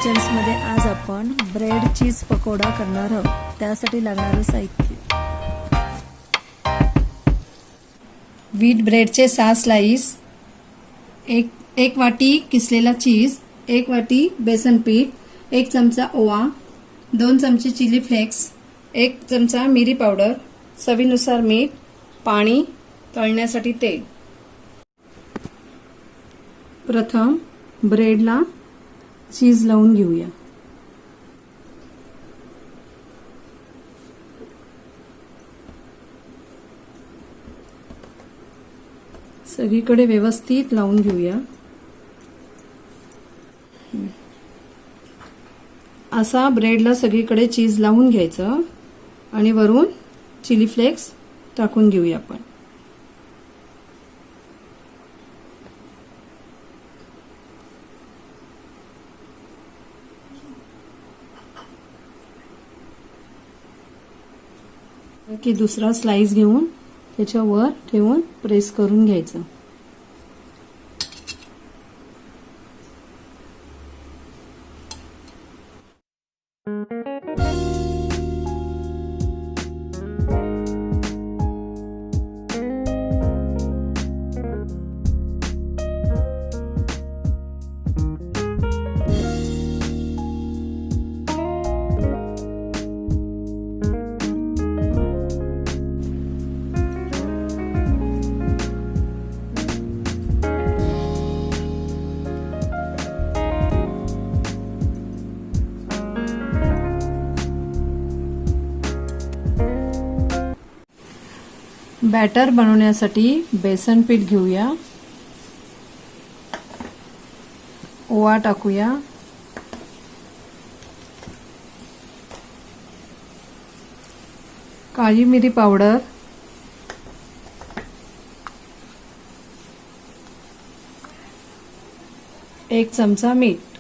किचन्समध्ये आज आपण ब्रेड चीज पकोडा करणार आहोत। त्यासाठी लागणारे साहित्य: व्हीट ब्रेडचे 6 स्लाइस, एक वाटी किसलेला चीज, 1 वाटी बेसन पीठ, 1 चमचा ओवा, 2 चमचे चिली फ्लेक्स, 1 चमचा मिरी पावडर, चवीनुसार मीठ, पाणी, तळण्यासाठी तेल। प्रथम ब्रेडला चीज लावून घेऊया। सगळीकडे व्यवस्थित लावून घेऊया। असा ब्रेडला सगळीकडे चीज लावून घ्यायचं आणि वरून चिली फ्लेक्स टाकून घेऊया आपण। की दुसरा स्लाइस घेऊन त्याच्यावर ठेवून प्रेस करून घ्यायचं। बॅटर बनवण्यासाठी बेसन पीठ घेऊया, ओवा टाकूया, काळी मिरी पावडर, एक चमचा मीठ,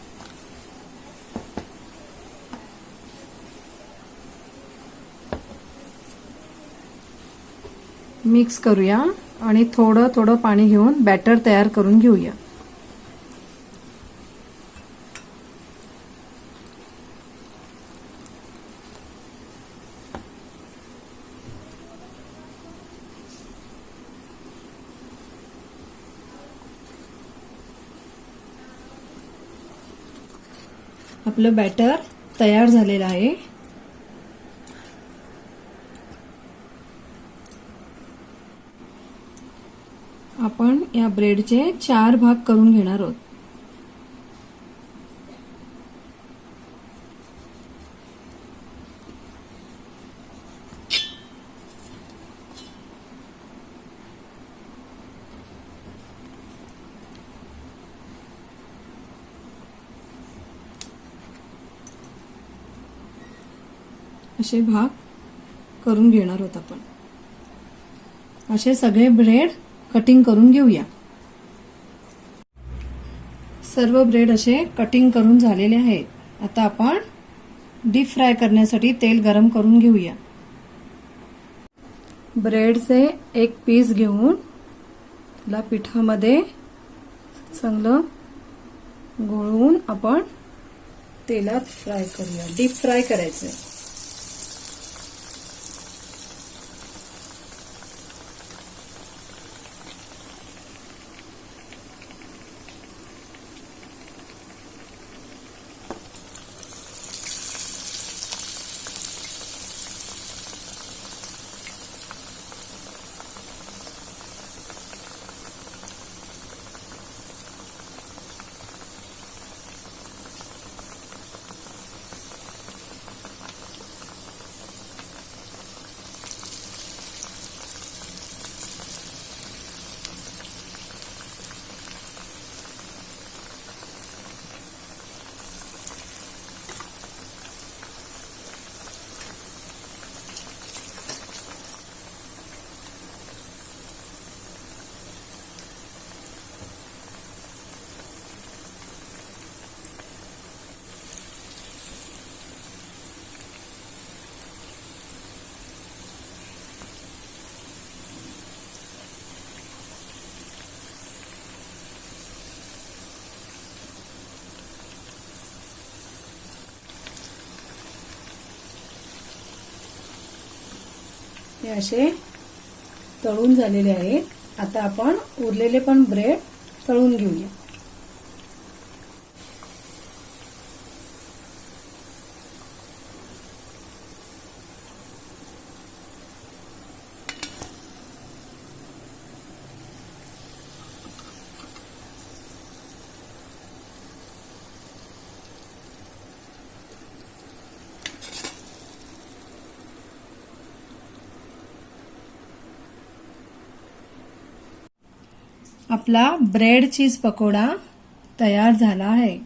मिक्स करूया आणि थोडं थोडं पाणी घेऊन बॅटर तयार करून घेऊया। आपलं बॅटर तयार झालेलं आहे। आपण या ब्रेडचे 4 भाग करून घेणार आहोत। असे भाग करून घेणार आहोत आपण। असे सगळे ब्रेड कटिंग करून घेऊया। सर्व ब्रेड असे कटिंग करून झालेले आहेत। आता आपण डीप फ्राय करण्यासाठी तेल गरम करून घेऊया। ब्रेडचे एक पीस घेऊन त्याला पिठामध्ये चांगलं गोळून आपण तेलात फ्राय करूया। डीप फ्राय करायचे। हे असे तळून झालेले आहेत। आता आपण उरलेले पण ब्रेड तळून घेऊया। आपला ब्रेड चीज पकोडा तयार झाला आहे।